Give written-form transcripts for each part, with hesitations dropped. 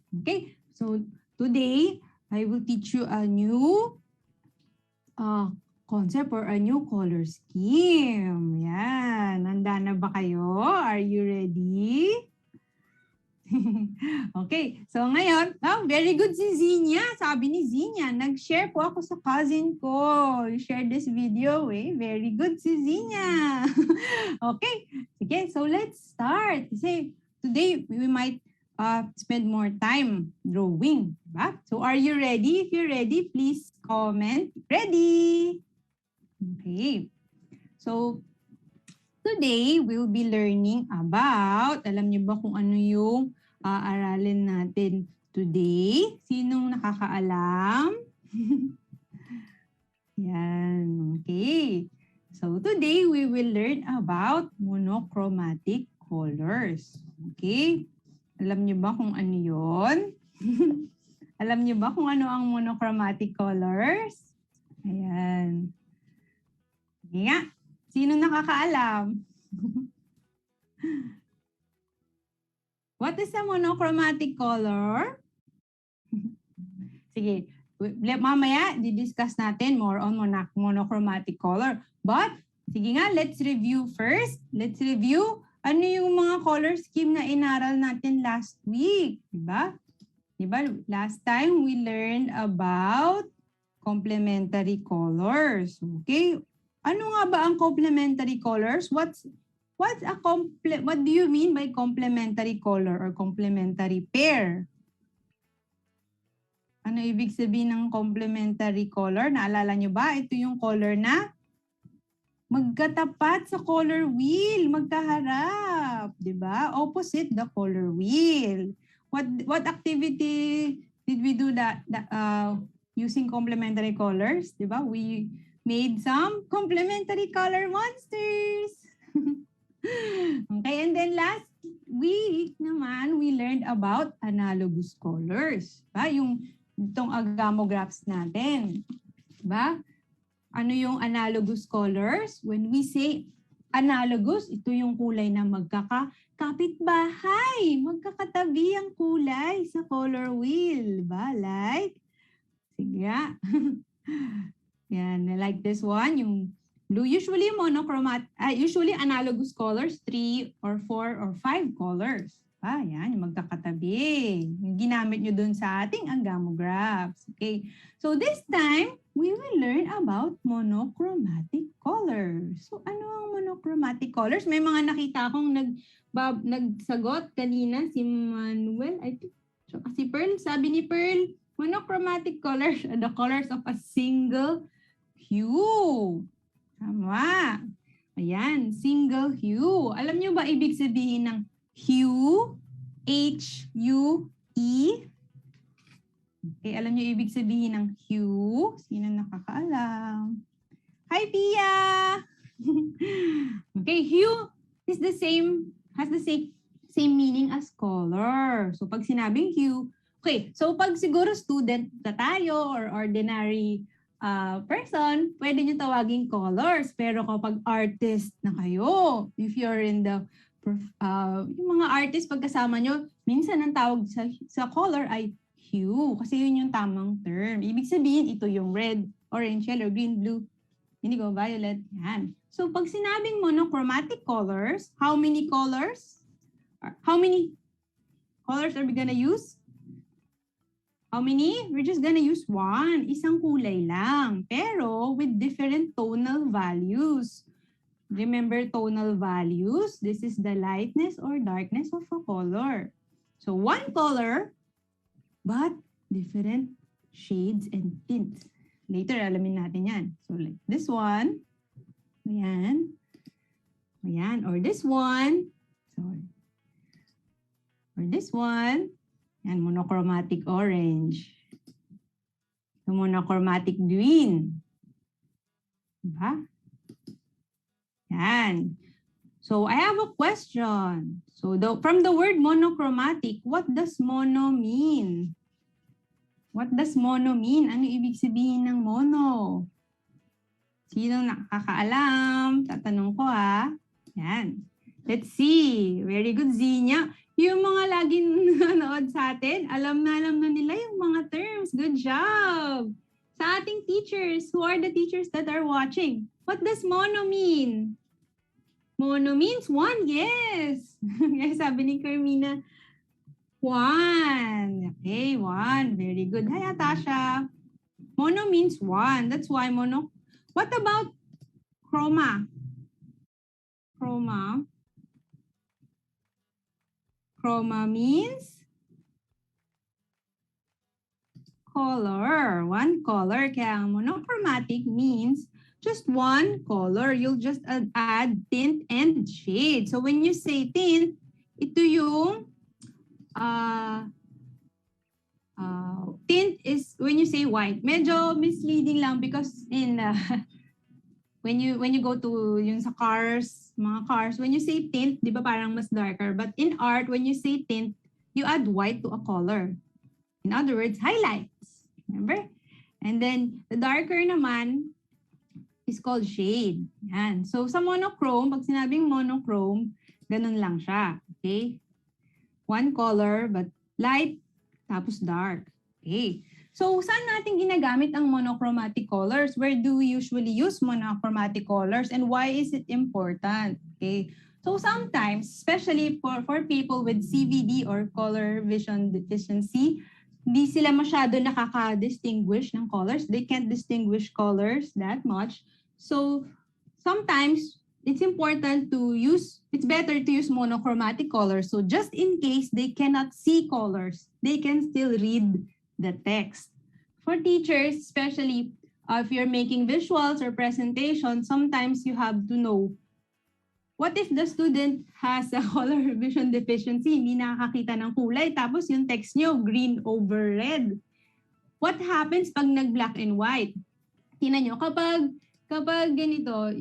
Okay, so today I will teach you a new concept or a new color scheme. Yan. Handa na ba kayo? Are you ready? Okay, so ngayon, very good si Zinia. Sabi ni Zinia, nag-share po ako sa cousin ko. Share this video eh. Very good si Zinia. Okay, sige, so let's start. Kasi today we might spend more time drawing. Diba? So are you ready? If you're ready, please comment. Ready? Okay. So today we'll be learning about, alam niyo ba kung ano yung aaralin natin today? Sinong nakakaalam? Yan. Okay. So today we will learn about monochromatic colors. Okay? Alam niyo ba kung ano yun? Alam niyo ba kung ano ang monochromatic colors? Ayan. Sige nga. Sino nakakaalam? What is a monochromatic color? Sige. Mamaya, di-discuss natin more on monochromatic color. But, sige nga, let's review first. Let's review ano yung mga color scheme na inaral natin last week. Diba? Diba? Last time, we learned about complementary colors. Okay? Ano nga ba ang complementary colors? What do you mean by complementary color or complementary pair? Ano ibig sabihin ng complementary color? Naalala nyo ba? Ito yung color na magkatapat sa color wheel, magkaharap, 'di ba? Opposite the color wheel. What activity did we do using complementary colors, 'di ba? We made some complementary color monsters. Okay, and then last week naman, we learned about analogous colors. Ba? Yung itong agamographs natin. Ba? Ano yung analogous colors? When we say analogous, ito yung kulay na magkakapit-bahay. Magkakatabi ang kulay sa color wheel. Ba? Like, sige nga. Yan, like this one, yung blue. Usually usually analogous colors, 3 or 4 or 5 colors. Yan, yung magkakatabi. Yung ginamit nyo dun sa ating agamographs. Okay. So this time, we will learn about monochromatic colors. So ano ang monochromatic colors? May mga nakita akong nagsagot kanina, si Manuel, I think. So, si Pearl, sabi ni Pearl, monochromatic colors are the colors of a single hue. Tama. Ayan, single hue. Alam nyo ba ibig sabihin ng hue? H-U-E. Okay, alam nyo ibig sabihin ng hue? Sino nakakaalam? Hi, Pia! Okay, hue is has the same meaning as color. So, pag sinabing hue, okay, so pag siguro student na tayo or ordinary person, pwede nyo tawaging colors. Pero kapag artist na kayo, if you're in the yung mga artist pagkasama nyo, minsan ang tawag sa color ay hue. Kasi yun yung tamang term. Ibig sabihin, ito yung red, orange, yellow, green, blue, indigo, violet. Yan. So pag sinabing monochromatic colors, how many colors? How many colors are we gonna use? How many? We're just gonna use one. Isang kulay lang. Pero with different tonal values. Remember tonal values? This is the lightness or darkness of a color. So one color, but different shades and tints. Later, alamin natin yan. So like this one. Ayan. Ayan. Or this one. Sorry. Or this one. Yan, monochromatic orange. So, monochromatic green. Diba? Yan. So, I have a question. So, from the word monochromatic, what does mono mean? What does mono mean? Ano ibig sabihin ng mono? Sino nakakaalam? Tatanong ko ha. Yan. Let's see. Very good, Zinia. Yung mga laging nanonood sa atin, alam na nila yung mga terms. Good job! Sa ating teachers, who are the teachers that are watching? What does mono mean? Mono means one, yes! Sabi ni Carmina, one. Okay, one. Very good. Hi, Atasha. Mono means one. That's why mono. What about chroma? Chroma. Chroma means color. One color. Kaya monochromatic means just one color. You'll just add tint and shade. So when you say tint, ito yung tint is when you say white. Medyo misleading lang because in when you go to yung sa cars, mga cars, when you say tint, di ba parang mas darker? But in art, when you say tint, you add white to a color. In other words, highlights. Remember? And then, the darker naman is called shade. Yan. So, sa monochrome, pag sinabing monochrome, ganun lang siya. Okay? One color, but light, tapos dark. Okay. So, saan natin ginagamit ang monochromatic colors? Where do we usually use monochromatic colors and why is it important? Okay. So, sometimes, especially for people with CVD or color vision deficiency, hindi sila masyado nakaka-distinguish ng colors. They can't distinguish colors that much. So, sometimes, it's better to use monochromatic colors. So, just in case they cannot see colors, they can still read the text. For teachers, especially if you're making visuals or presentations, sometimes you have to know, what if the student has a color vision deficiency, hindi nakakakita ng kulay, tapos yung text nyo, green over red. What happens pag nag-black and white? Tingnan nyo, kapag ganito,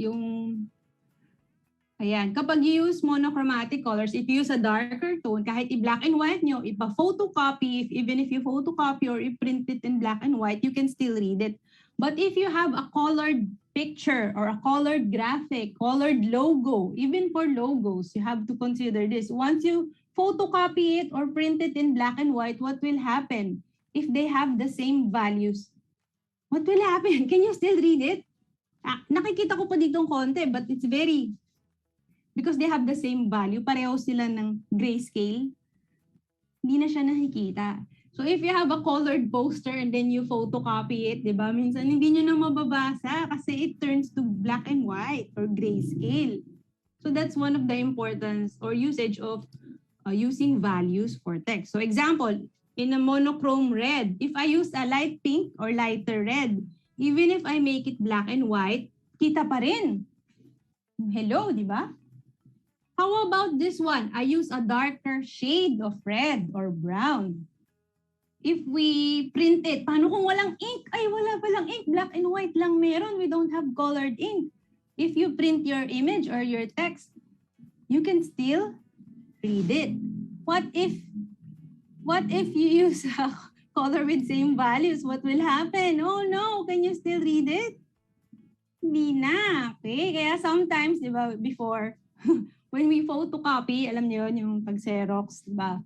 kapag you use monochromatic colors, if you use a darker tone, kahit i-black and white nyo, ipa-photocopy, even if you photocopy or i-print it in black and white, you can still read it. But if you have a colored picture or a colored graphic, colored logo, even for logos, you have to consider this. Once you photocopy it or print it in black and white, what will happen? If they have the same values, what will happen? Can you still read it? Nakikita ko pa ditong konti, but it's because they have the same value, pareho sila ng grayscale, hindi na siya nakikita. So if you have a colored poster and then you photocopy it, di ba? Minsan hindi nyo na mababasa kasi it turns to black and white or grayscale. So that's one of the importance or usage of using values for text. So example, in a monochrome red, if I use a light pink or lighter red, even if I make it black and white, kita pa rin. Hello, di ba? How about this one? I use a darker shade of red or brown. If we print it, paano kung walang ink? Ay, wala palang ink. Black and white lang meron. We don't have colored ink. If you print your image or your text, you can still read it. What if you use a color with same values? What will happen? Oh no, can you still read it? Hindi na. Okay? Kaya sometimes, di ba, before, when we photocopy, alam niyo yung pag-xerox, di ba?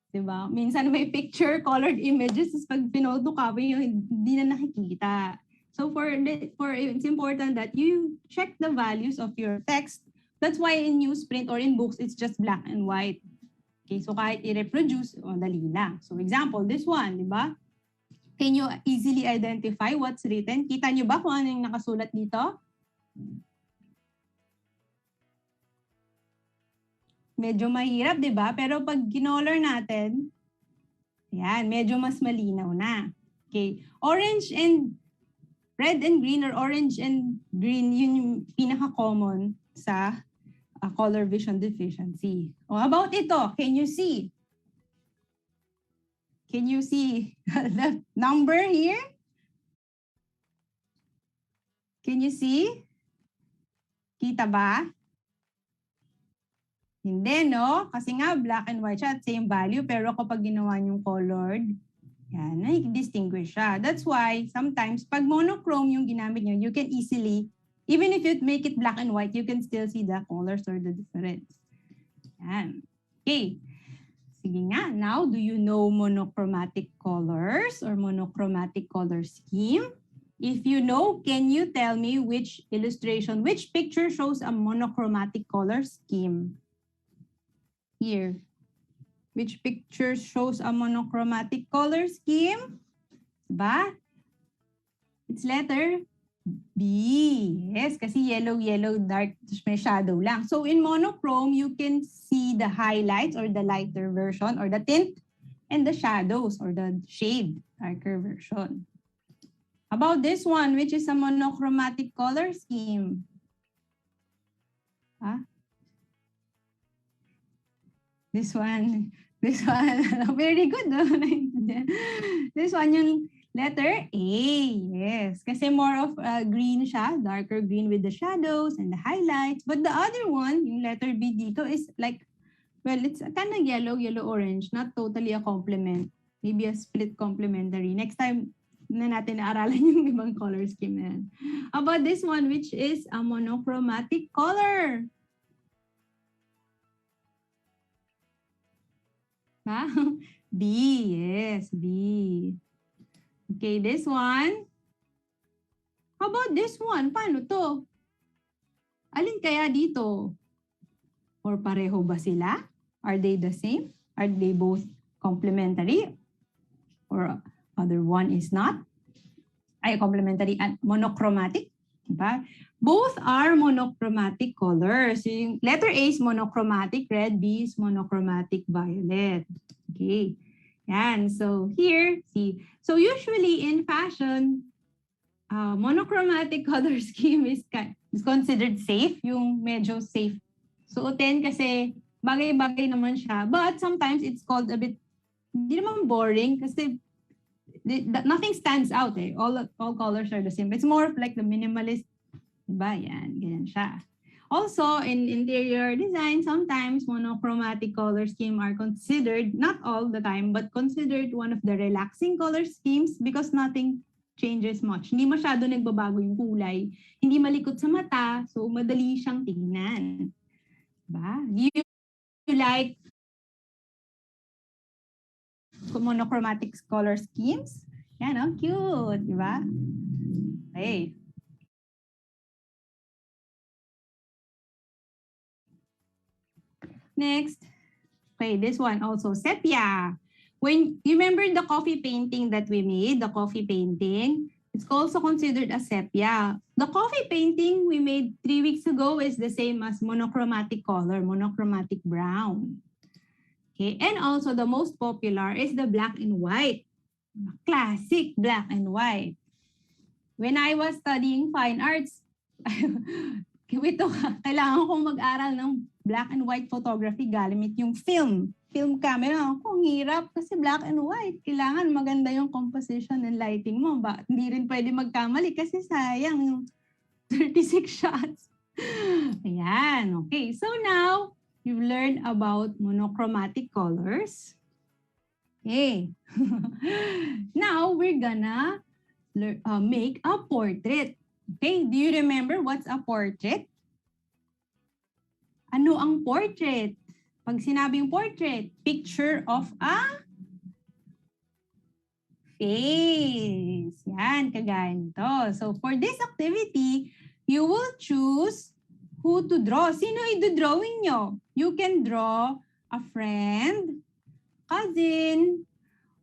Diba? Minsan may picture, colored images, pag pinotocopy, hindi na nakikita. So it's important that you check the values of your text. That's why in newsprint or in books, it's just black and white. Okay, so kahit i-reproduce, dali lang. So example, this one, di ba? Can you easily identify what's written? Kita niyo ba kung ano yung nakasulat dito? Medyo mahirap, di ba? Pero pag kinolor natin, yan, medyo mas malinaw na. Okay. Orange and red and green or orange and green, yun yung pinaka-common sa color vision deficiency. How about ito? Can you see? Can you see the number here? Can you see? Kita ba? Hindi, no? Kasi nga, black and white siya at same value. Pero kapag ginawa niyong colored, yan, na-distinguish siya. That's why, sometimes, pag monochrome yung ginamit niyo, you can easily, even if you make it black and white, you can still see the colors or the difference. Yan. Okay. Sige nga, now do you know monochromatic colors or monochromatic color scheme? If you know, can you tell me which illustration, which picture shows a monochromatic color scheme? Here. Which picture shows a monochromatic color scheme? Ba? It's letter B. Yes, kasi yellow, dark, may shadow lang. So in monochrome, you can see the highlights or the lighter version or the tint and the shadows or the shade, darker version. About this one, which is a monochromatic color scheme? Huh? This one, very good. This one yung letter A, yes. Kasi more of green siya, darker green with the shadows and the highlights. But the other one, yung letter B dito is like, well, it's kind of yellow-orange, not totally a complement. Maybe a split complementary. Next time na natin naaralan yung ibang color scheme na yan. About this one, which is a monochromatic color. Ha? B, yes, B. Okay, this one. How about this one? Paano to? Alin kaya dito? Or pareho ba sila? Are they the same? Are they both complementary? Or other one is not? Ay, complementary and monochromatic. Diba? Both are monochromatic colors. Yung letter A is monochromatic red, B is monochromatic violet. Okay. Yan. So here, see. So usually in fashion, monochromatic color scheme is considered safe, yung medyo safe. Suotin kasi bagay-bagay naman siya. But sometimes it's called a bit, hindi naman boring kasi nothing stands out eh. All colors are the same. It's more of like the minimalist. Diba? Yan, ganyan siya. Also, in interior design, sometimes monochromatic color scheme are considered, not all the time, but considered one of the relaxing color schemes because nothing changes much. Hindi masyado nagbabago yung kulay. Hindi malikot sa mata, so madali siyang tingnan. Diba? Do you like monochromatic color schemes? Yan, oh, cute. Diba? Okay. Next, okay, this one also, sepia. When you remember the coffee painting that we made, the coffee painting, it's also considered a sepia. The coffee painting we made 3 weeks ago is the same as monochromatic color, monochromatic brown. Okay, and also the most popular is the black and white, classic black and white. When I was studying fine arts, kailangan kong mag-aral ng black and white photography gamit yung film camera. Ang hirap kasi black and white. Kailangan maganda yung composition and lighting mo. Hindi rin pwede magkamali kasi sayang yung 36 shots. Ayan. Okay. So now, you've learned about monochromatic colors. Okay. Now, we're gonna make a portrait. Okay. Do you remember what's a portrait? Ano ang portrait? Pag sinabing portrait, picture of a face. Yan, kagaya nito. So for this activity, you will choose who to draw. Sino i-drawing nyo? You can draw a friend, cousin,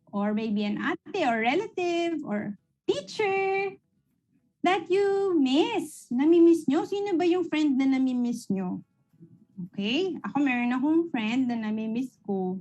or maybe an ate or relative or teacher that you miss. Namimiss nyo? Sino ba yung friend na namimiss nyo? Okay, ako meron akong friend na namimiss ko.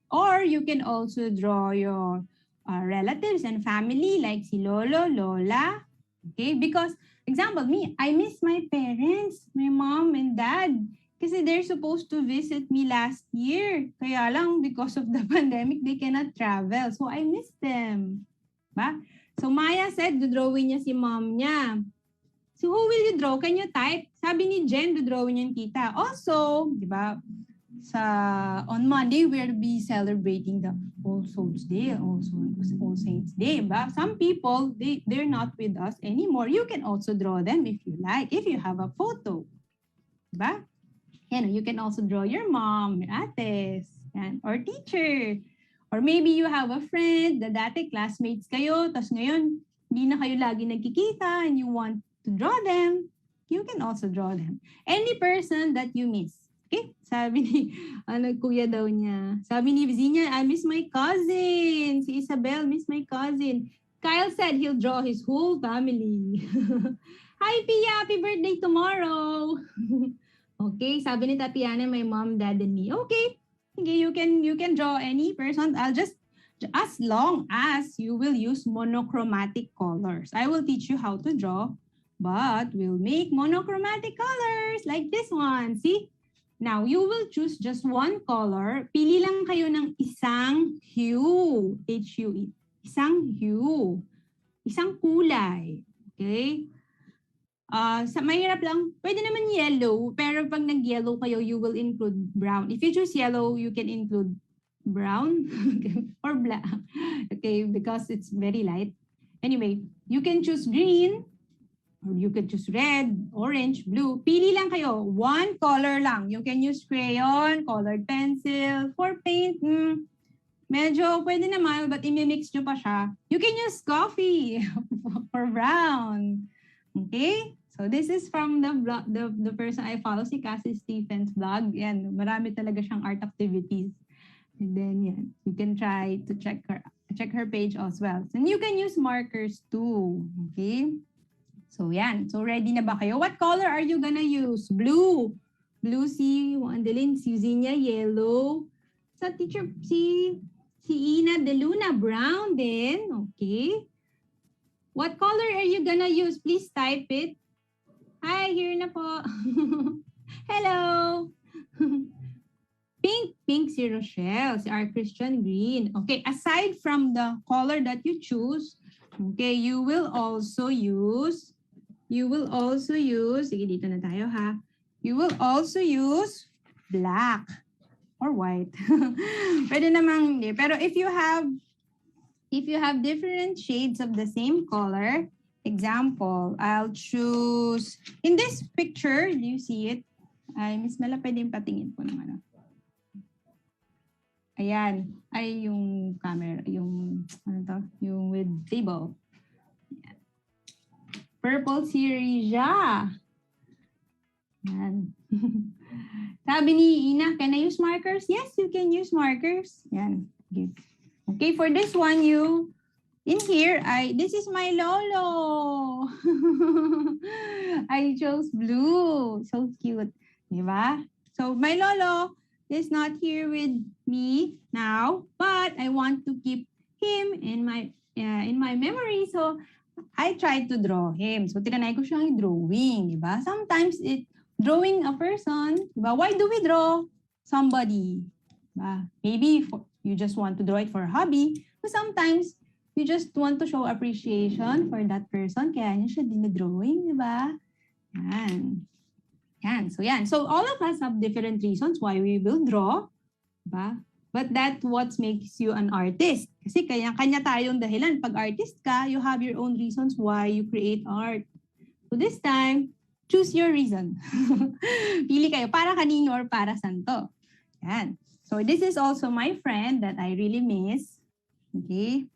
Or you can also draw your relatives and family like si lolo, lola. Okay, because example, me, I miss my parents, my mom and dad. Kasi they're supposed to visit me last year. Kaya lang, because of the pandemic, they cannot travel. So I miss them. Ba? So Maya said, drawing niya si mom niya. So who will you draw? Can you type? Sabi ni Jen, drawing niya yung tita. Also, di ba, on Monday, we'll be celebrating the All Souls Day, also All Saints Day. Ba? Some people, they're not with us anymore. You can also draw them if you like, if you have a photo. Ba? You can also draw your mom, your ates. Yan. Or teacher. Or maybe you have a friend, na dati classmates kayo, tas ngayon, hindi na kayo lagi nagkikita and you want to draw them, you can also draw them. Any person that you miss. Okay? Sabi ni, kuya daw niya. Sabi ni Vizinia, I miss my cousin. Si Isabel, miss my cousin. Kyle said he'll draw his whole family. Hi, Pia! Happy birthday tomorrow! Okay, sabi ni Tatiana, my mom, dad, and me. Okay, you can draw any person. I'll just, as long as you will use monochromatic colors. I will teach you how to draw, but we'll make monochromatic colors like this one. See? Now, you will choose just one color. Pili lang kayo ng isang hue. H-U-E. Isang hue. Isang kulay. Okay? Mahirap lang. Pwede naman yellow, pero pag nag-yellow kayo, you will include brown. If you choose yellow, you can include brown or black. Okay, because it's very light. Anyway, you can choose green, or you can choose red, orange, blue. Pili lang kayo. One color lang. You can use crayon, colored pencil, for paint. Medyo pwede naman, but imimix nyo pa siya. You can use coffee for brown. Okay? So this is from the person I follow, si Cassie Stephens vlog. Yan, marami talaga siyang art activities. And then yan, you can try to check her page as well. And you can use markers too. Okay? So yan. So ready na ba kayo? What color are you gonna use? Blue. Blue si Wandelin, si Zinia, yellow. Sa teacher, si Ina De Luna, brown din. Okay. What color are you gonna use? Please type it. Hi, here na po. Hello. Pink si Rochelle, si R. Christian green. Okay, aside from the color that you choose, okay, you will also use, sige, dito na tayo ha. You will also use black or white. Pwede namang, pero if you have different shades of the same color, example, I'll choose, in this picture, do you see it? Ay, Miss Mela, pwedeng patingin po ng ano. Ayan, ay yung camera, yung, ano to? Yung with table. Ayan. Purple si Rija. Ayan. Sabi ni Ina, can I use markers? Yes, you can use markers. Ayan. Okay, for this one, in here, this is my lolo. I chose blue. So cute. Diba? So my lolo is not here with me now, but I want to keep him in my memory. So I tried to draw him. So tinanay ko siyang drawing. Diba? Sometimes drawing a person, diba? Why do we draw somebody? Diba? Maybe you just want to draw it for a hobby, but sometimes you just want to show appreciation for that person, kaya niya siya dinadrawing, di ba? Yan. Yan. So, yan. So, all of us have different reasons why we will draw, di ba? But that's what makes you an artist. Kasi kanya tayong dahilan. Pag artist ka, you have your own reasons why you create art. So, this time, choose your reason. Pili kayo, para kanino or para santo. Yan. So, this is also my friend that I really miss. Okay.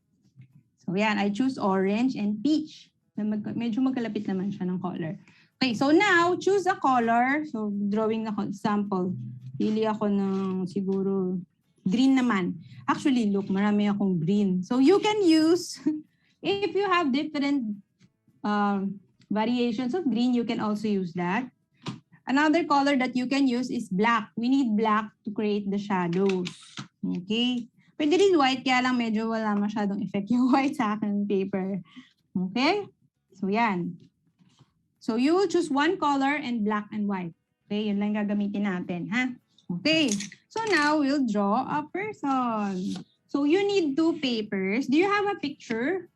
So, yan. I choose orange and peach. Medyo magkalapit naman siya ng color. Okay. So, now, choose a color. So, drawing ako. Example. Pili ako ng siguro green naman. Actually, look, marami akong green. So, you can use, if you have different variations of green, you can also use that. Another color that you can use is black. We need black to create the shadows. Okay? Pwede rin white, kaya lang medyo wala masyadong effect yung white sa akin paper. Okay? So, yan. So, you will choose one color and black and white. Okay? Yun lang gagamitin natin, ha? Okay. So, now we'll draw a person. So, you need two papers. Do you have a picture?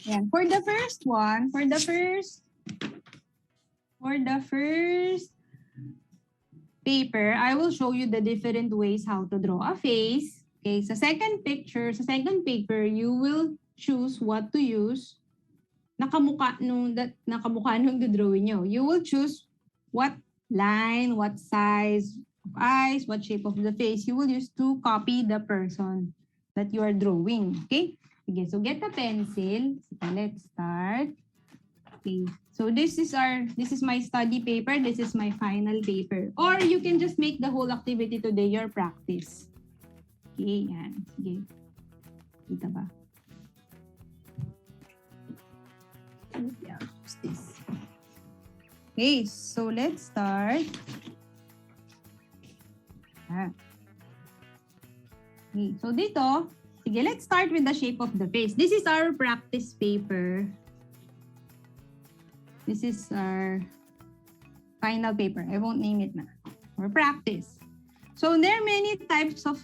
Yan. For the first one, for the first paper, I will show you the different ways how to draw a face. Okay, sa second paper, you will choose what to use. Nakamukha nung dodrawing nyo. You will choose what line, what size, of eyes, what shape of the face you will use to copy the person that you are drawing. Okay? Okay, so get a pencil. So let's start. Okay. So this is my study paper. This is my final paper. Or you can just make the whole activity today your practice. Okay, yan. Sige. Kita ba? Yeah, what's this? Okay, so let's start. Okay, so dito, sige, let's start with the shape of the face. This is our practice paper. This is our final paper. I won't name it na. For practice. So there are many types of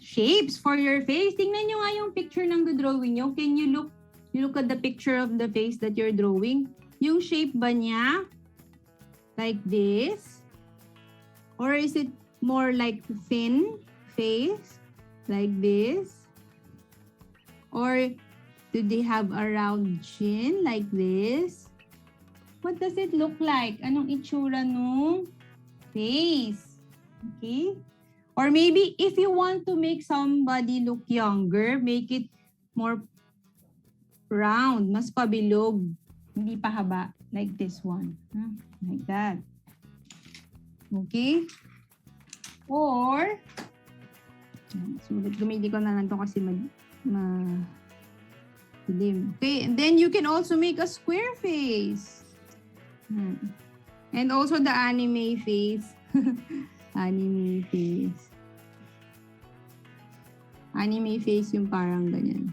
shapes for your face. Tingnan nyo nga yung picture ng drawing nyo. Can you look at the picture of the face that you're drawing? Yung shape ba niya? Like this? Or is it more like thin face? Like this? Or do they have a round chin like this? What does it look like? Anong itsura nung face? Okay? Or maybe if you want to make somebody look younger, make it more round, mas pabilog, hindi pa haba, like this one. Like that. Okay? Or, sulit, gamitin ko na lang ito kasi dilim. Okay, and then you can also make a square face. And also the anime face. Anime face. Anime face yung parang ganyan.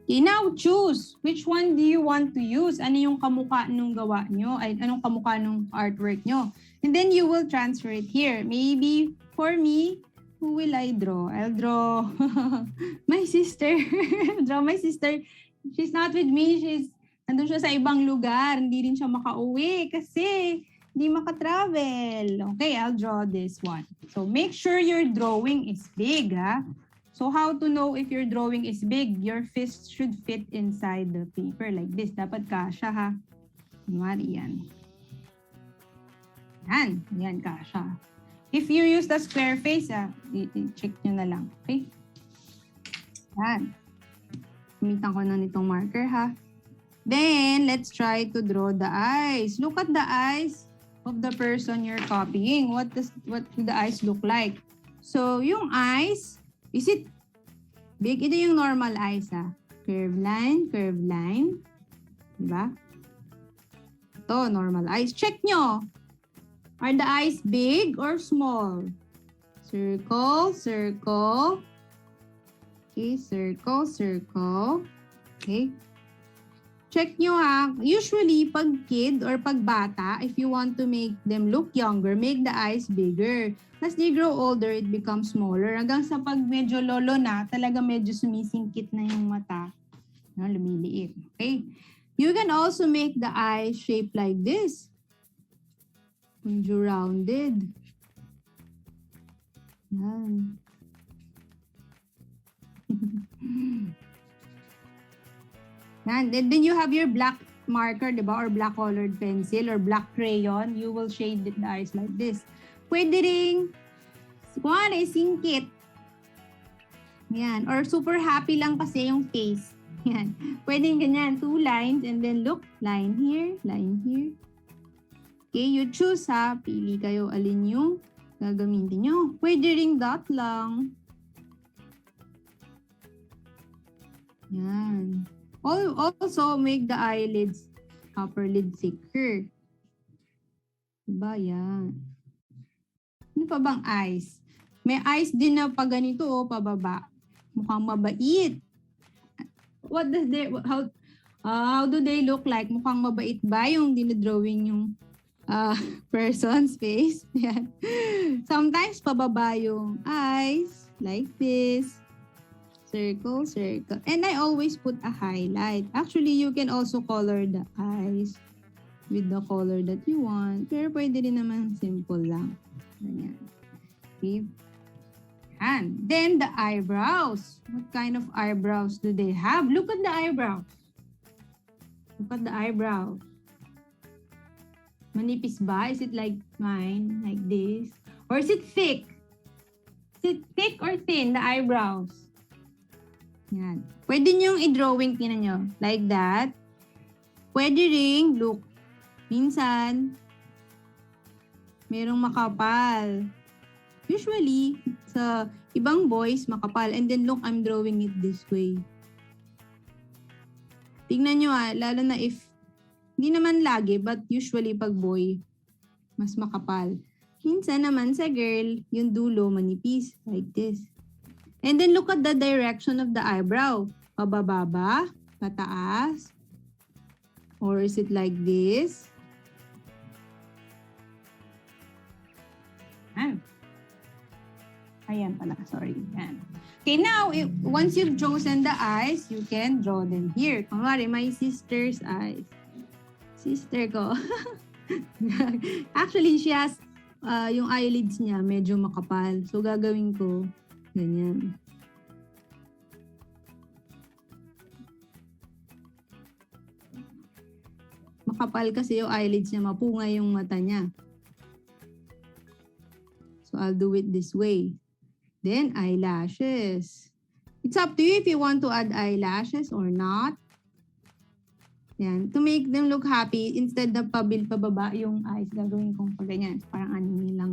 Okay, now choose. Which one do you want to use? Ano yung kamukha nung gawa nyo? Ay, anong kamukha nung artwork nyo? And then you will transfer it here. Maybe for me, who will I draw? I'll draw my sister. Draw my sister. She's not with me. Nandun siya sa ibang lugar. Hindi rin siya makauwi kasi hindi makatravel. Okay, I'll draw this one. So make sure your drawing is big, ha? So how to know if your drawing is big? Your fist should fit inside the paper like this. Dapat kasha, ha? Kunwari yan. Yan kasha. If you use the square face, i-check nyo na lang. Okay? Yan. Gamitan ko na nitong marker, ha? Then, let's try to draw the eyes. Look at the eyes of the person you're copying. What do the eyes look like? So, yung eyes, is it big? Ito yung normal eyes, ha? Curve line, curve line. Diba? Ito, normal eyes. Check nyo. Are the eyes big or small? Circle, circle. Okay, circle, circle. Okay. Check nyo, ha. Usually, pag kid or pag bata, if you want to make them look younger, make the eyes bigger. As they grow older, it becomes smaller. Hanggang sa pag medyo lolo na, talaga medyo sumisingkit na yung mata. No, lumiliit. Okay? You can also make the eyes shaped like this. Medyo rounded. Yan. And then you have your black marker, diba? Or black colored pencil or black crayon. You will shade the eyes like this. Pwede ring, kung ano, singkit. Yan. Or super happy lang kasi yung face. Yan. Pwede ganyan. 2 lines and then look, line here, line here. Okay, you choose, ha. Pili kayo alin yung gagamitin nyo. Pwede ring dot lang. Yan. Also, make the eyelids, upper lid thicker. Diba? Yan. Ano pa bang eyes? May eyes din na pa ganito, pababa. Mukhang mabait. What does how do they look like? Mukhang mabait ba yung dinodrawing yung person's face? Yan. Sometimes pababa yung eyes, like this. Circle, circle. And I always put a highlight. Actually, you can also color the eyes with the color that you want. Pero pwede rin naman simple lang. Ganyan. Okay. And then the eyebrows. What kind of eyebrows do they have? Look at the eyebrows. Look at the eyebrows. Manipis ba? Is it like mine? Like this? Or is it thick? Is it thick or thin, the eyebrows? Yan. Pwede niyong i-drawing, tinan nyo. Like that. Pwede ring, look. Minsan, merong makapal. Usually, sa ibang boys, makapal. And then, look, I'm drawing it this way. Tingnan nyo lalo na if, hindi naman lagi, but usually pag boy, mas makapal. Minsan naman sa girl, yung dulo manipis, like this. And then look at the direction of the eyebrow. Pababa ba? Pataas? Or is it like this? Ayan pala, sorry. Ayan. Okay, now, once you've chosen the eyes, you can draw them here. Kunwari, my sister's eyes. Sister ko. Actually, she has, yung eyelids niya medyo makapal. So, gagawin ko, ganyan. Makapal kasi yung eyelids niya, mapungay yung mata niya. So, I'll do it this way. Then, eyelashes. It's up to you if you want to add eyelashes or not. Yan. To make them look happy, instead na pababa yung eyes, gagawin kong pa ganyan. Parang anime lang.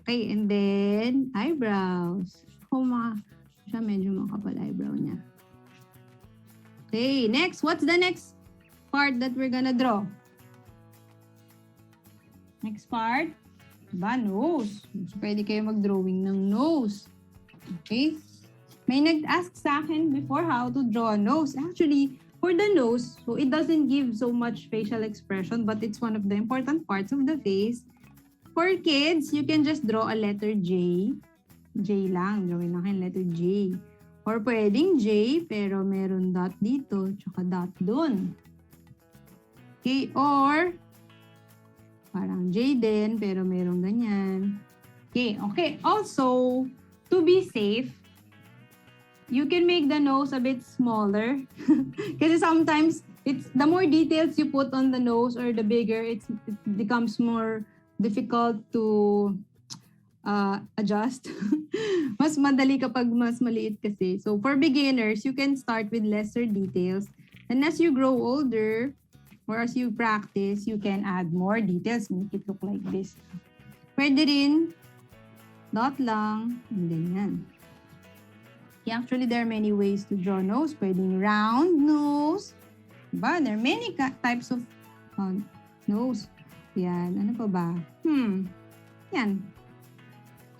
Okay, and then, eyebrows. Siya medyo makapal eyebrow niya. Okay, next. What's the next part that we're gonna draw? Next part. Diba? Nose. So, pwede kayo mag-drawing ng nose. Okay? May nag-ask sa akin before how to draw a nose. Actually, for the nose, so it doesn't give so much facial expression, but it's one of the important parts of the face. For kids, you can just draw a letter J. J lang. Drawing natin letter J. Or pwedeng J, pero meron dot dito, tsaka dot dun. Okay? Or parang J din, pero merong ganyan. Okay, okay. Also, to be safe, you can make the nose a bit smaller. Kasi sometimes, the more details you put on the nose or the bigger, it becomes more difficult to adjust. Mas madali kapag mas maliit kasi. So, for beginners, you can start with lesser details. And as you grow older, or as you practice, you can add more details. Make it look like this. Pwede rin, dot lang, and ganyan. Yeah, actually, there are many ways to draw nose. Pwedeng round nose. Diba? There are many types of nose. Yan. Ano pa ba? Yan.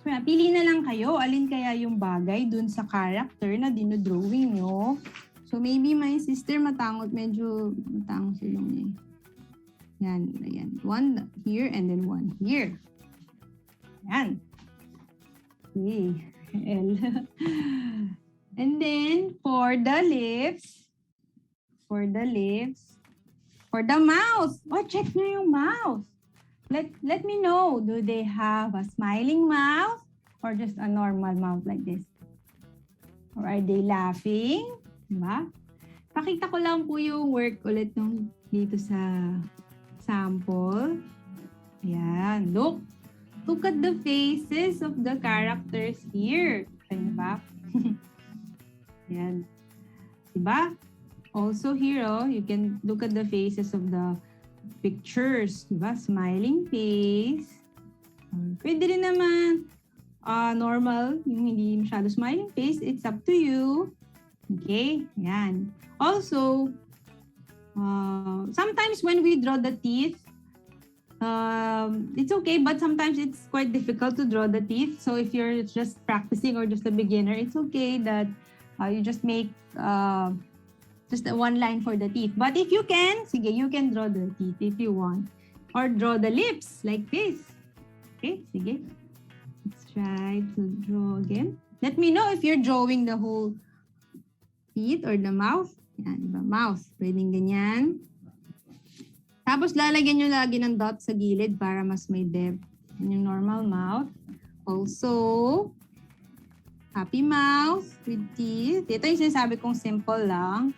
So, pili na lang kayo. Alin kaya yung bagay dun sa character na dinodrawing nyo. So, maybe my sister matangot. Medyo matangot silong niya. Yan. Ayan. One here and then one here. Yan. Okay. L. And then, for the lips, for the mouth. Oh, check nyo yung mouth. Let me know. Do they have a smiling mouth or just a normal mouth like this? Or are they laughing? Diba? Pakita ko lang po yung work ulit nung dito sa sample. Ayan. Look. Look at the faces of the characters here. Diba? Ayan. Diba? Also here, you can look at the faces of the pictures. Diba? Smiling face. Pwede rin naman normal, yung hindi masyado smiling face. It's up to you. Okay, yan. Also, sometimes when we draw the teeth, it's okay, but sometimes it's quite difficult to draw the teeth. So if you're just practicing or just a beginner, it's okay that you just make just one line for the teeth. But if you can, sige, you can draw the teeth if you want. Or draw the lips like this. Okay, sige. Let's try to draw again. Let me know if you're drawing the whole teeth or the mouth. Yan, diba? Mouth. Pwedeng ganyan. Tapos lalagyan nyo lagi ng dot sa gilid para mas may depth. Yan yung normal mouth. Also, happy mouth with teeth. Ito yung sinasabi kong simple lang.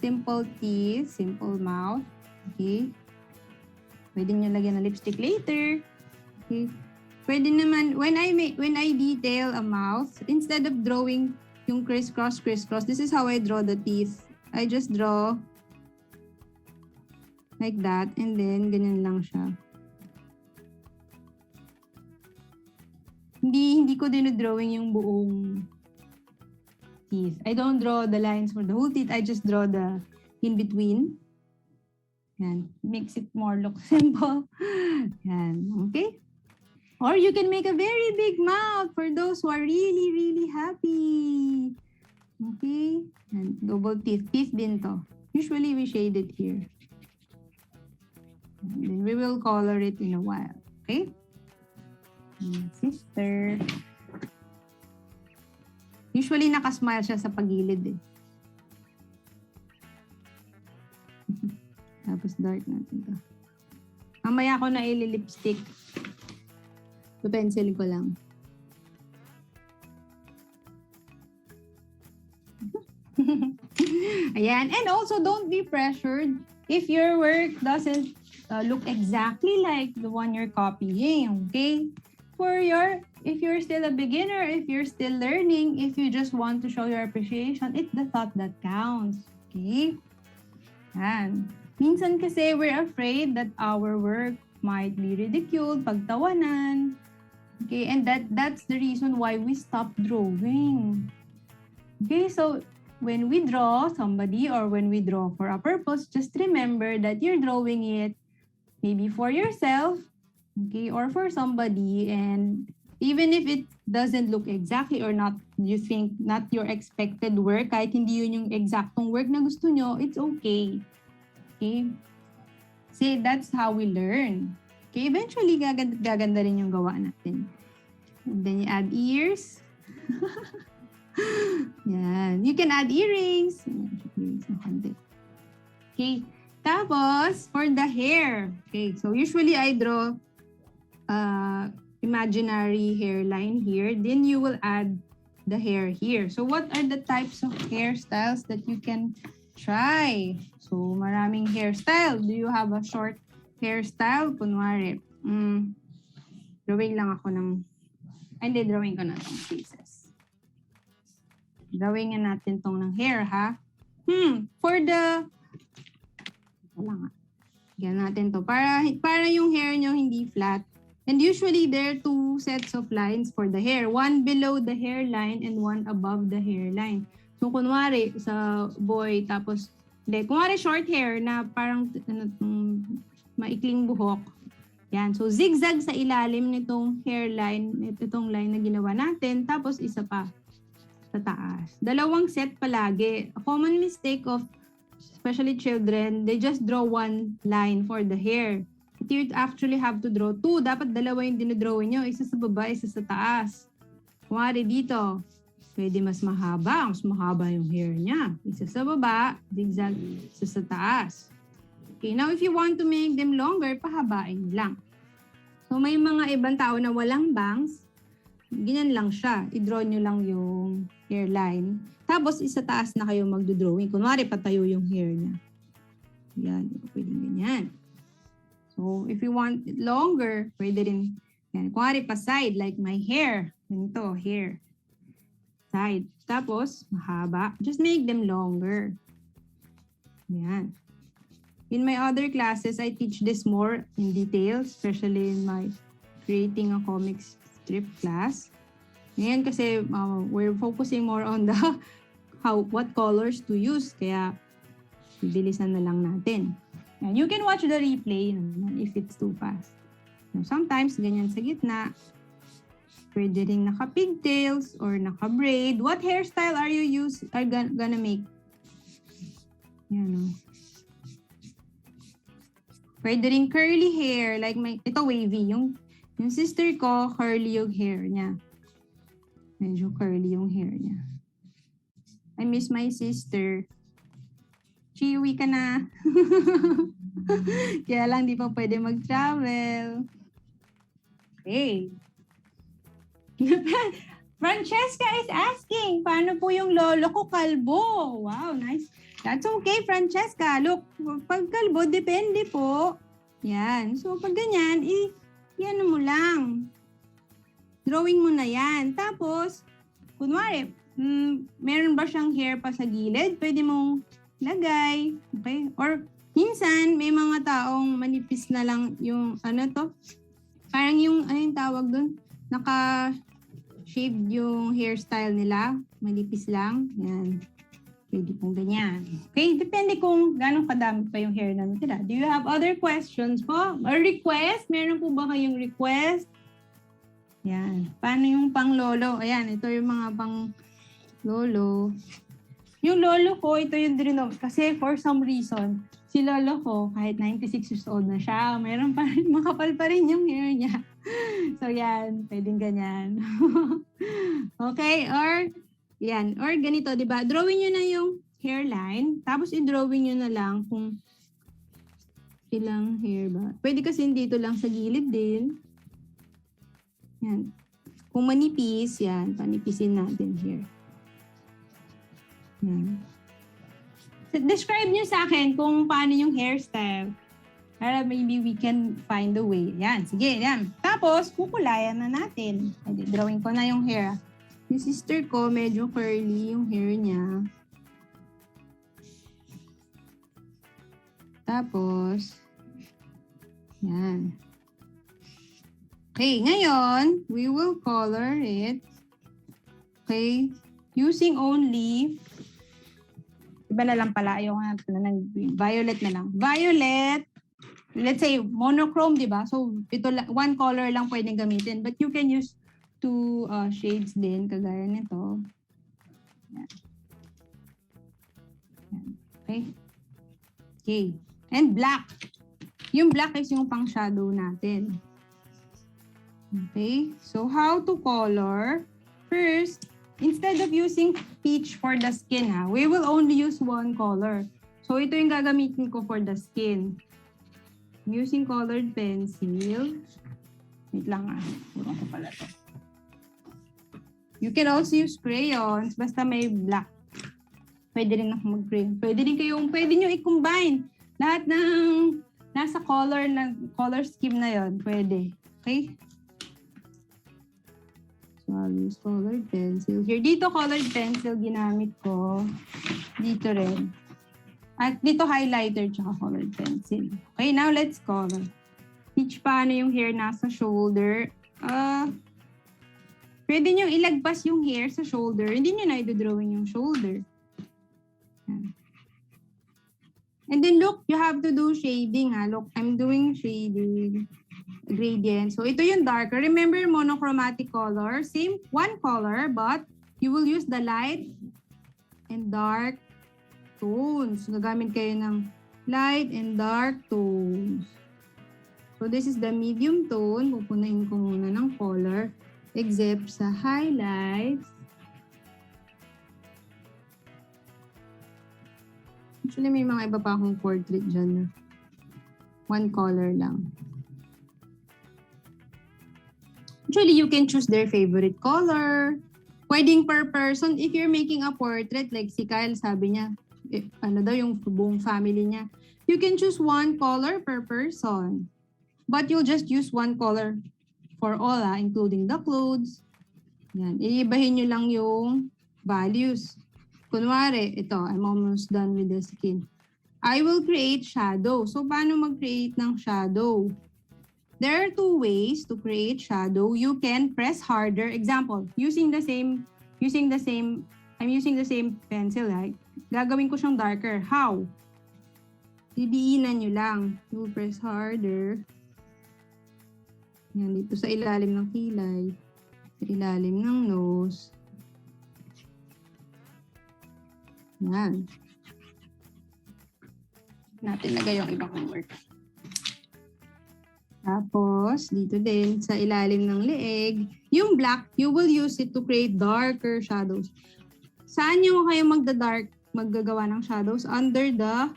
Simple teeth, simple mouth. Okay. Pwede nyo lagyan ng lipstick later. Okay. Pwede naman, when I detail a mouth, instead of drawing yung crisscross, this is how I draw the teeth. I just draw like that, and then ganyan lang siya. Hindi ko dinodrawing yung buong teeth. I don't draw the lines for the whole teeth. I just draw the in-between. Yan. Makes it more look simple. Yan. Okay? Or you can make a very big mouth for those who are really, really happy. Okay? And double teeth. Teeth din to. Usually we shade it here. And then we will color it in a while. Okay? Sister. Usually nakasmile siya sa pagilid eh. Tapos dark natin to. Mamaya ko na ili-lipstick. Pencil ko lang. Ayan. And also, don't be pressured if your work doesn't look exactly like the one you're copying. Okay? If you're still a beginner, if you're still learning, if you just want to show your appreciation, it's the thought that counts. Okay? Ayan. Minsan kasi we're afraid that our work might be ridiculed, pagtawanan. Okay, and that's the reason why we stop drawing. Okay, so when we draw somebody or when we draw for a purpose, just remember that you're drawing it maybe for yourself, okay, or for somebody, and even if it doesn't look exactly or not, you think not your expected work, kahit hindi yun yung exactong work na gusto nyo, it's okay. Okay? See, that's how we learn. Okay, eventually, gaganda rin yung gawa natin. And then you add ears. Yan. You can add earrings. Okay. Tapos, for the hair. Okay, so usually I draw imaginary hairline here. Then you will add the hair here. So what are the types of hairstyles that you can try? So maraming hairstyle. Do you have a short hairstyle? Kunwari, drawing lang ako ng, hindi, drawing ko na itong faces. Drawing natin itong ng hair, ha? For the, yan natin to. Para yung hair nyo hindi flat. And usually, there are two sets of lines for the hair. One below the hairline and one above the hairline. So, kunwari, sa boy, tapos, kunwari short hair na parang maikling buhok. Yan. So, zigzag sa ilalim nitong hairline, itong line na ginawa natin. Tapos, isa pa sa taas. Dalawang set palagi. A common mistake of especially children, they just draw one line for the hair. But you actually have to draw two. Dapat dalawa yung dinodrawin nyo. Isa sa baba, isa sa taas. Kunwari dito, pwede mas mahaba yung hair niya. Isa sa baba, zigzag, isa sa taas. Okay, now if you want to make them longer, pahabain lang. So may mga ibang tao na walang bangs, ganyan lang siya. I-draw nyo lang yung hairline. Tapos isa taas na kayo magdo-drawing. Kunwari patayo yung hair niya. Yan, pwede ganyan. So if you want it longer, pwede rin. Yan, kunwari pa side, like my hair. Ganito, hair. Side. Tapos, mahaba. Just make them longer. Yan. In my other classes, I teach this more in detail, especially in my creating a comic strip class. Ngayon kasi we're focusing more on the what colors to use. Kaya, bibilisan na lang natin. And you can watch the replay if it's too fast. So, sometimes, ganyan sa gitna. Pwede rin naka-pigtails or naka-braid. What hairstyle are you gonna make? Yan o. Pwede rin curly hair. Like ito wavy. Yung sister ko, curly yung hair niya. Medyo curly yung hair niya. I miss my sister. Chiwi ka na. Kaya lang di pa pwede mag-travel. Okay. Francesca is asking, paano po yung lolo ko kalbo? Wow, nice. That's okay, Francesca. Look, pag kalbo, depende po. Yan. So, pag ganyan, yan mo lang. drawing mo na yan. Tapos, kunwari, meron ba siyang hair pa sa gilid? Pwede mong lagay. Okay? Or, minsan, may mga taong manipis na lang yung, parang yung, yung tawag dun? Naka-shaved yung hairstyle nila. Manipis lang. Yan. Pwede pong ganyan. Okay? Depende kung gano'ng kadami pa yung hair na natira. Do you have other questions po? Or request? Meron po ba kayong request? Yan. Paano yung pang lolo? Ayan, ito yung mga pang lolo. Yung lolo ko, ito yung drinom. Kasi for some reason, si lolo ko, kahit 96 years old na siya, meron pa rin, makapal pa rin yung hair niya. So yan, pwedeng ganyan. Okay, or yan, or ganito, di ba? Drawing nyo na yung hairline, tapos i-drawing nyo na lang kung ilang hair ba. Pwede kasi dito lang sa gilid din. Yan. Kung manipis, yan, panipisin natin here. Yan. Describe nyo sa akin kung paano yung hairstyle. Para maybe we can find a way. Yan, sige, yan. Tapos, kukulayan na natin. Drawing ko na yung hair. Yung sister ko, medyo curly yung hair niya. Tapos, yan. Okay, ngayon, we will color it. Okay, using only, iba na lang pala, yung violet na lang. Violet, let's say, monochrome, di ba? So, ito, one color lang pwedeng gamitin. But you can use two shades din, kagaya nito. Yan. Yan. Okay. Okay. And black. Yung black is yung pang shadow natin. Okay. So, how to color? First, instead of using peach for the skin, we will only use one color. So, ito yung gagamitin ko for the skin. I'm using colored pencil. Wait lang Puro ko pala to. You can also use crayons, basta may black. Pwede rin ako mag-crayon. Pwede nyo i-combine. Lahat ng nasa color scheme na yon, pwede. Okay? So, I'll use colored pencil. Here, dito colored pencil ginamit ko. Dito rin. At dito highlighter tsaka colored pencil. Okay, now let's color. Teach paano yung hair nasa shoulder. Pwede nyo ilagpas yung hair sa shoulder. Hindi nyo na i-drawing yung shoulder. And then look, you have to do shading. Look, I'm doing shading. Gradient. So ito yung darker. Remember monochromatic color. Same, one color, but you will use the light and dark tones. Gagamit kayo ng light and dark tones. So this is the medium tone. Pupunahin ko muna ng color. Except sa highlights. Actually, may mga iba pa akong portrait dyan. One color lang. Actually, you can choose their favorite color. Pwedeng per person. If you're making a portrait, like si Kyle, sabi niya, yung buong family niya. You can choose one color per person. But you'll just use one color for all, including the clothes. Yan. Iibahin nyo lang yung values. Kunwari, ito, I'm almost done with the skin. I will create shadow. So, paano mag-create ng shadow? There are two ways to create shadow. You can press harder. Example, I'm using the same pencil, right? Gagawin ko siyang darker. How? Didiinan nyo lang. You press harder. Yan, dito sa ilalim ng kilay, sa ilalim ng nose. Yan. Natin lagay yung ibang word. Tapos, dito din, sa ilalim ng leeg. Yung black, you will use it to create darker shadows. Saan nyo kayo maggagawa ng shadows? Under the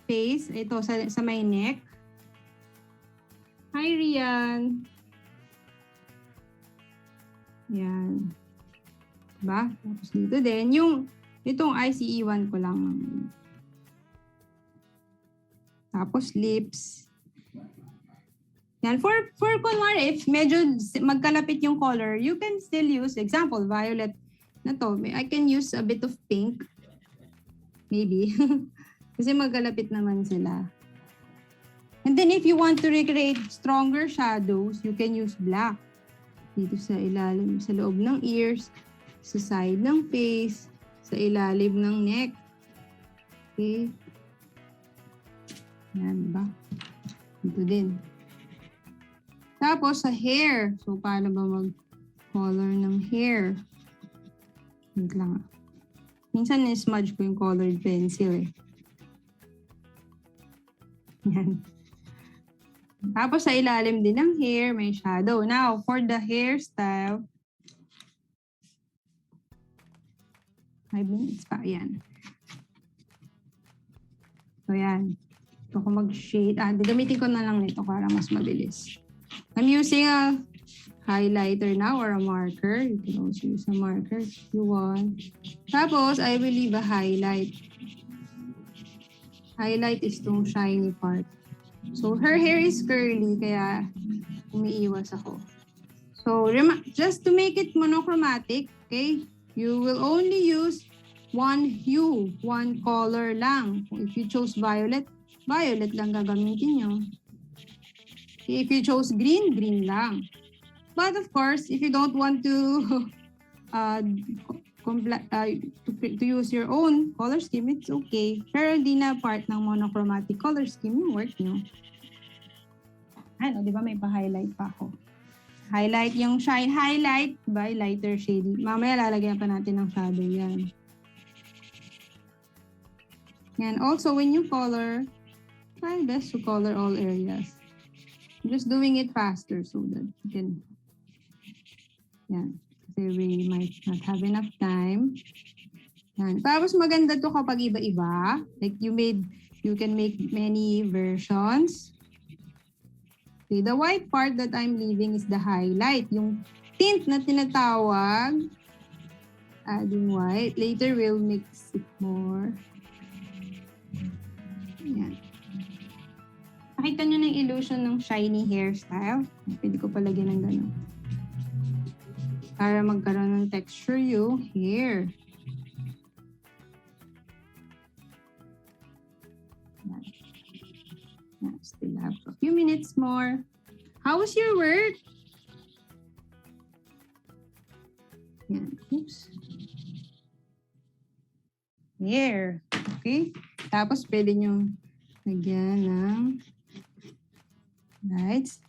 face. Ito, sa may neck. Hi, Rian. Yan. Diba? Tapos dito din. Itong ICE1 ko lang. Tapos lips. Yan. For kunwari, if medyo magkalapit yung color, you can still use, example, violet na to. I can use a bit of pink. Maybe. Kasi magkalapit naman sila. And then if you want to recreate stronger shadows, you can use black. Dito sa ilalim, sa loob ng ears, sa side ng face, sa ilalim ng neck. Okay. Yan ba? Dito din. Tapos sa hair. So, paano ba mag-color ng hair? Wait lang. Minsan smudge ko yung colored pencil eh. Yan. Tapos sa ilalim din ng hair, may shadow. Now, for the hairstyle, 5 minutes pa. Yan. So, yan. Ito ko mag-shade. Gamitin ko na lang nito para mas mabilis. I'm using a highlighter now or a marker. You can also use a marker if you want. Tapos, I will leave a highlight. Highlight is itong shiny part. So, her hair is curly, kaya umiiwas ako. So, just to make it monochromatic, okay, you will only use one hue, one color lang. If you chose violet, violet lang gagamitin nyo. If you chose green, green lang. But of course, if you don't want to to use your own color scheme, it's okay. Pero di na part ng monochromatic color scheme yung work nyo. Ano, di ba may pa-highlight pa ako? Highlight yung shine, highlight by lighter shade. Mamaya lalagyan pa natin ng shadow yan. And also, when you color, try best to color all areas. I'm just doing it faster so that you can, yan. Kasi we might not have enough time. Yan. Tapos maganda to kapag iba-iba. Like you can make many versions. Okay, the white part that I'm leaving is the highlight. Yung tint na tinatawag, adding white. Later, we'll mix it more. Yan. Nakita nyo na yung illusion ng shiny hairstyle. Pwede ko palagyan ng gano'n. Para magkaroon ng texture yung hair. Yan. Yan. Still have a few minutes more. How was your work? Yan. Oops. Hair. Okay? Tapos pwede nyo lagyan ng lights.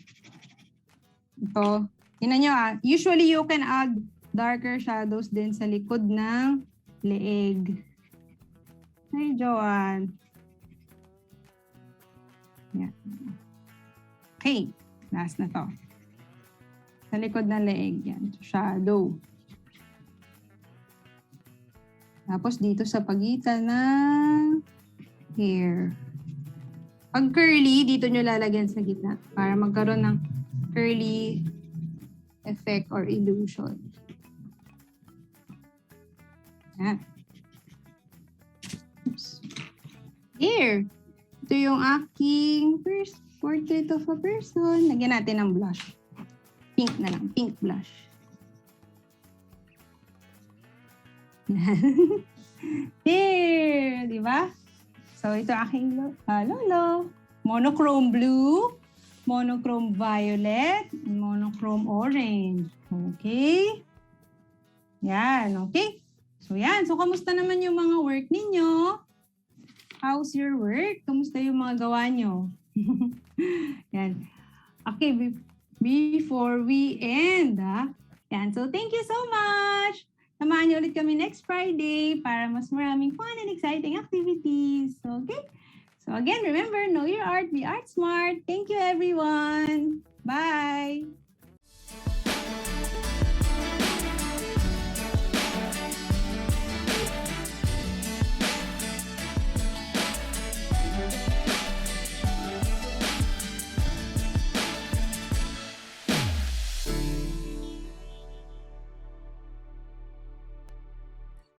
Ito. Tingnan nyo usually you can add darker shadows din sa likod ng leeg. Hi, Joanne. Yan. Okay. Last na to. Sa likod ng leeg. Yan. Shadow. Tapos dito sa pagitan ng hair. Pag curly, dito nyo lalagyan sa gitna para magkaroon ng curly effect or illusion. Yan. Oops. Here. Ito yung aking first portrait of a person. Lagyan natin ng blush. Pink na lang. Pink blush. Here. Diba? So, ito aking lolo. Monochrome blue, monochrome violet, monochrome orange. Okay? Yan, okay? So, yan. So, kamusta naman yung mga work ninyo? How's your work? Kamusta yung mga gawa nyo? Yan. Okay, before we end, yan. So, thank you so much. Samahan niyo ulit kami next Friday para mas maraming fun and exciting activities. Okay? So again, remember, know your art, be art smart. Thank you, everyone. Bye!